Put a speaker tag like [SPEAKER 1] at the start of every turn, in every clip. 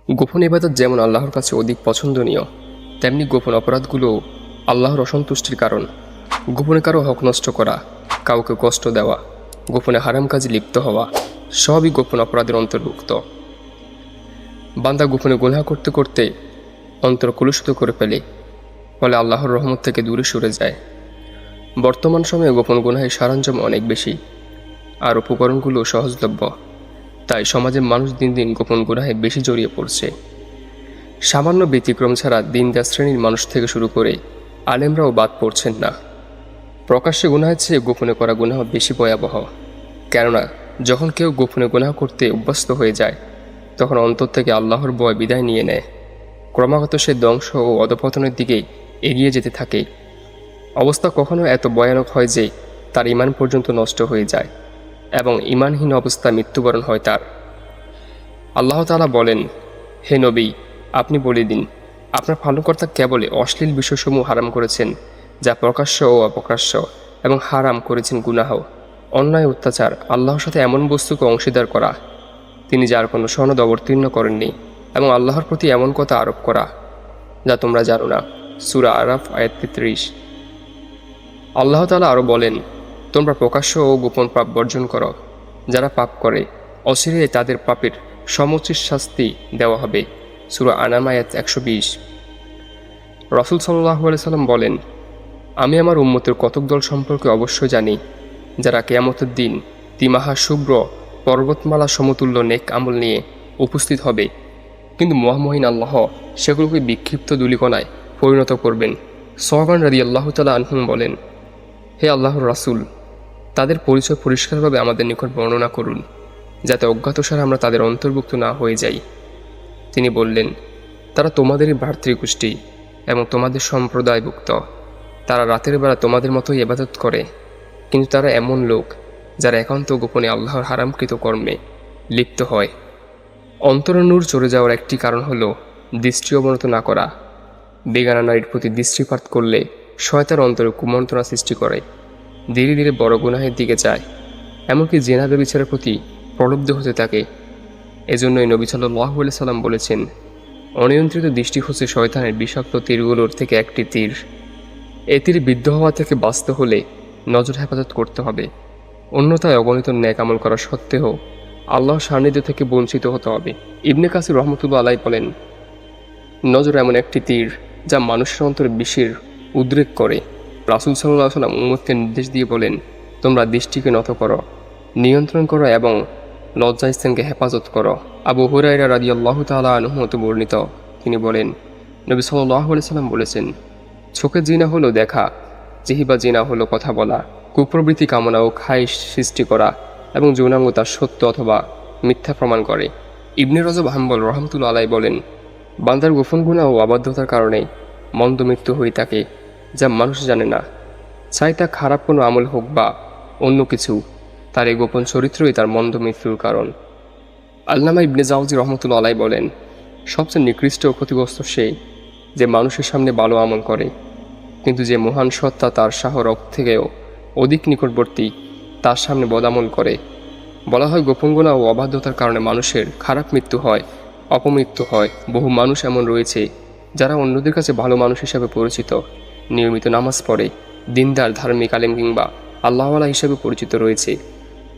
[SPEAKER 1] গোপন ইবাদত যেমন আল্লাহর কাছে অধিক পছন্দনীয়, তেমনি গোপন অপরাধগুলো আল্লাহর অসন্তুষ্টির কারণ। গোপনে কারো হক নষ্ট করা, কাউকে কষ্ট দেওয়া, গোপনে হারাম কাজে লিপ্ত হওয়া সবই গোপন অপরাধের অন্তর্ভুক্ত। বান্দা গোপনে গুনাহ করতে করতে অন্তর কলুষিত করে ফেলে, ফলে আল্লাহর রহমত থেকে দূরে সরে যায়। বর্তমান সময়ে গোপন গুনাহের সরঞ্জাম অনেক বেশি, আর উপকরণগুলো সহজলভ্য। তাই সমাজের মানুষ দিন দিন গোপন গুনাহে বেশি জড়িয়ে পড়ছে। সামান্য ব্যতিক্রম ছাড়া দিনদার শ্রেণীর মানুষ থেকে শুরু করে আলেমরাও বাদ পড়ছেন না। প্রকাশ্যে গুনাহের চেয়ে গোপনে করা গুনাহ বেশি ভয়াবহ। কেননা যখন কেউ গোপনে গুনাহ করতে অভ্যস্ত হয়ে যায়, তখন অন্তর থেকে আল্লাহর ভয় বিদায় নিয়ে নেয়। ক্রমাগত সে ধ্বংস ও অধপতনের দিকে এগিয়ে যেতে থাকে। অবস্থা কখনো এত ভয়ানক হয় যে তার ঈমান পর্যন্ত নষ্ট হয়ে যায় এবং ঈমানহীন অবস্থায় মৃত্যুবরণ হয় তার। আল্লাহ তাআলা বলেন, হে নবী, আপনি বলে দিন, আপনার পালনকর্তা কেবলই অশ্লীল বিষয়সমূহ হারাম করেছেন, যা প্রকাশ্য ও অপ্রকাশ্য, এবং হারাম করেছেন গুনাহ, অন্যায়, অত্যাচার, আল্লাহর সাথে এমন বস্তুকে অংশীদার করা তিনি যার কোনো সনদ অবতীর্ণ করেননি, এবং আল্লাহর প্রতি এমন কথা আরোপ করা যা তোমরা জানো না। সূরা আরাফ আয়াত ৩৩। আল্লাহ তাআলা আরও বলেন, তোমরা প্রকাশ্য ও গোপন পাপ বর্জন করো। যারা পাপ করে অচিরেই তাদের পাপের সমুচিত শাস্তি দেওয়া হবে। সূরা আনাম আয়াত ১২০। রাসূল সাল্লাল্লাহু আলাইহি সাল্লাম বলেন, আমি আমার উম্মতের কতক দল সম্পর্কে অবশ্যই জানি, যারা কিয়ামতের দিন তিমাহা শুভ্র পর্বতমালা সমতুল্য নেক আমল নিয়ে উপস্থিত হবে, কিন্তু মহামহিন আল্লাহ সেগুলোকে বিক্ষিপ্ত ধূলিকণায় পরিণত করবেন। সোহবান রাদিয়াল্লাহু তাআলা আনহুম বলেন, হে আল্লাহর রাসূল, তাদের পরিচয় পরিষ্কারভাবে আমাদের নিকট বর্ণনা করুন, যাতে অজ্ঞাতসারে আমরা তাদের অন্তর্ভুক্ত না হয়ে যাই। তিনি বললেন, তারা তোমাদেরই ভাতৃগোষ্ঠী এবং তোমাদের সম্প্রদায়ভুক্ত। তারা রাতের বেলা তোমাদের মতোই ইবাদত করে, কিন্তু তারা এমন লোক যারা একান্ত গোপনে আল্লাহর হারামকৃত কর্মে লিপ্ত হয়। অন্তরের নূর চলে যাওয়ার একটি কারণ হলো দৃষ্টি অবনত না করা। বেগানা নারীর প্রতি দৃষ্টিপাত করলে শয়তান অন্তরে কুমন্ত্রণা সৃষ্টি করে, ধীরে ধীরে বড় গুনাহের দিকে যায়, এমনকি জেনা ব্যভিচারের প্রতি প্রলুব্ধ হতে থাকে। এজন্যই নবী সাল্লাল্লাহু আলাইহি সাল্লাম বলেছেন, অনিয়ন্ত্রিত দৃষ্টি হচ্ছে শয়তানের বিষাক্ত তীরগুলোর থেকে একটি তীর। এ তীর বিদ্ধ হওয়া থেকে বাঁচতে হলে নজর হেফাজত করতে হবে, অন্যথায় অগণিত ন্যাক আমল করা সত্ত্বেও আল্লাহর সান্নিধ্য থেকে বঞ্চিত হতে হবে। ইবনে কাসির রহমতুল্লাহ আলাইহি বলেন, নজর এমন একটি তীর যা মানুষের অন্তরে বিষের উদ্রেক করে। রাসূল সাল্লাল্লাহু আলাইহি ওয়াসাল্লাম উম্মতকে নির্দেশ দিয়ে বলেন, তোমরা দৃষ্টিকে নত করো, নিয়ন্ত্রণ করো এবং লজ্জাস্থানকে হেফাজত করো। আবু হুরায়রা রাদিয়াল্লাহু তাআলা আনহু হতে বর্ণিত, তিনি বলেন, নবী সাল্লাল্লাহু আলাইহি সাল্লাম বলেছেন, চোখের জিনা হলো দেখা, জিহ্বা জিনা হলো কথা বলা, কুপ্রবৃত্তি কামনা ও খায়েশ সৃষ্টি করা, এবং যৌনাঙ্গ তার সত্য অথবা মিথ্যা প্রমাণ করে। ইবনে রজব হাম্বল রহমতুল্লাহ আলাইহি বলেন, বান্দার গোপন গুনাহ ও অবাধ্যতার কারণে মন্দ মৃত্যু হয়ে থাকে, যা মানুষ জানে না। চাই তা খারাপ কোনো আমল হোক বা অন্য কিছু, তার এই গোপন চরিত্রই তার মন্দ মৃত্যুর কারণ। আল্লামা ইবনে জাওজি রহমতুল্লাহ আলাইহি বলেন, সবচেয়ে নিকৃষ্ট ও ক্ষতিগ্রস্ত সে যে মানুষের সামনে ভালো আমল করে, কিন্তু যে মহান সত্তা তার শাহরক থেকেও অধিক নিকটবর্তী তার সামনে বদামল করে। বলা হয়, গোপন গুনাহ ও অবাধ্যতার কারণে মানুষের খারাপ মৃত্যু হয়, অপমৃত্যু হয়। বহু মানুষ এমন রয়েছে যারা অন্যদের কাছে ভালো মানুষ হিসেবে পরিচিত, নিয়মিত নামাজ পড়ে, দিনদার, ধার্মিক, আলেম কিংবা আল্লাহওয়ালা হিসেবে পরিচিত রয়েছে।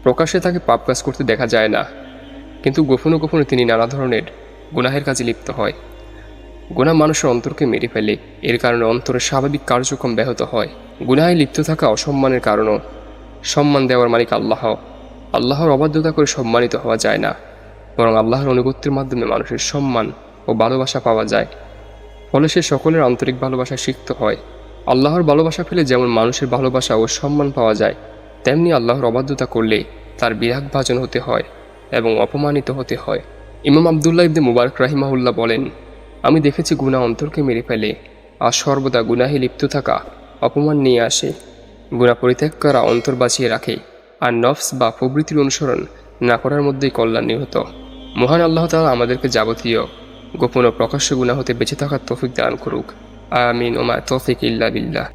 [SPEAKER 1] প্রকাশ্যে তাকে পাপ কাজ করতে দেখা যায় না, কিন্তু গোপনে গোপনে তিনি নানা ধরনের গুনাহের কাজে লিপ্ত হয়। গুনাহ মানুষের অন্তরকে মেরে ফেলে, এর কারণে অন্তরের স্বাভাবিক কার্যক্রম ব্যাহত হয়। গুনাহে লিপ্ত থাকা অসম্মানের কারণও। সম্মান দেওয়ার মালিক আল্লাহ। আল্লাহর অবাধ্যতা করে সম্মানিত হওয়া যায় না, বরং আল্লাহর অনুগত্যের মাধ্যমে মানুষের সম্মান ও ভালোবাসা পাওয়া যায়। ফলে সে সকলের আন্তরিক ভালোবাসা সিক্ত হয়। আল্লাহর ভালোবাসা পেলে যেমন মানুষের ভালোবাসা ও সম্মান পাওয়া যায়, তেমনি আল্লাহর অবাধ্যতা করলে তার বিরাগভাজন হতে হয় এবং অপমানিত হতে হয়। ইমাম আবদুল্লাহ ইবনে মুবারক রাহিমাহুল্লাহ বলেন, আমি দেখেছি গুনাহ অন্তরকে মেরে ফেলে, আর সর্বদা গুনাহে লিপ্ত থাকা অপমান নিয়ে আসে। গুনাহ পরিত্যাগ করা অন্তর বাঁচিয়ে রাখে, আর নফস বা প্রবৃত্তির অনুসরণ না করার মধ্যেই কল্যাণ নিহত। মহান আল্লাহ তাআলা আমাদেরকে যাবতীয় গোপন ও প্রকাশ্য গুনাহ হতে বেঁচে থাকার তৌফিক দান করুক। আমিন। ওমা তৌফিক ইল্লা বিল্লাহ।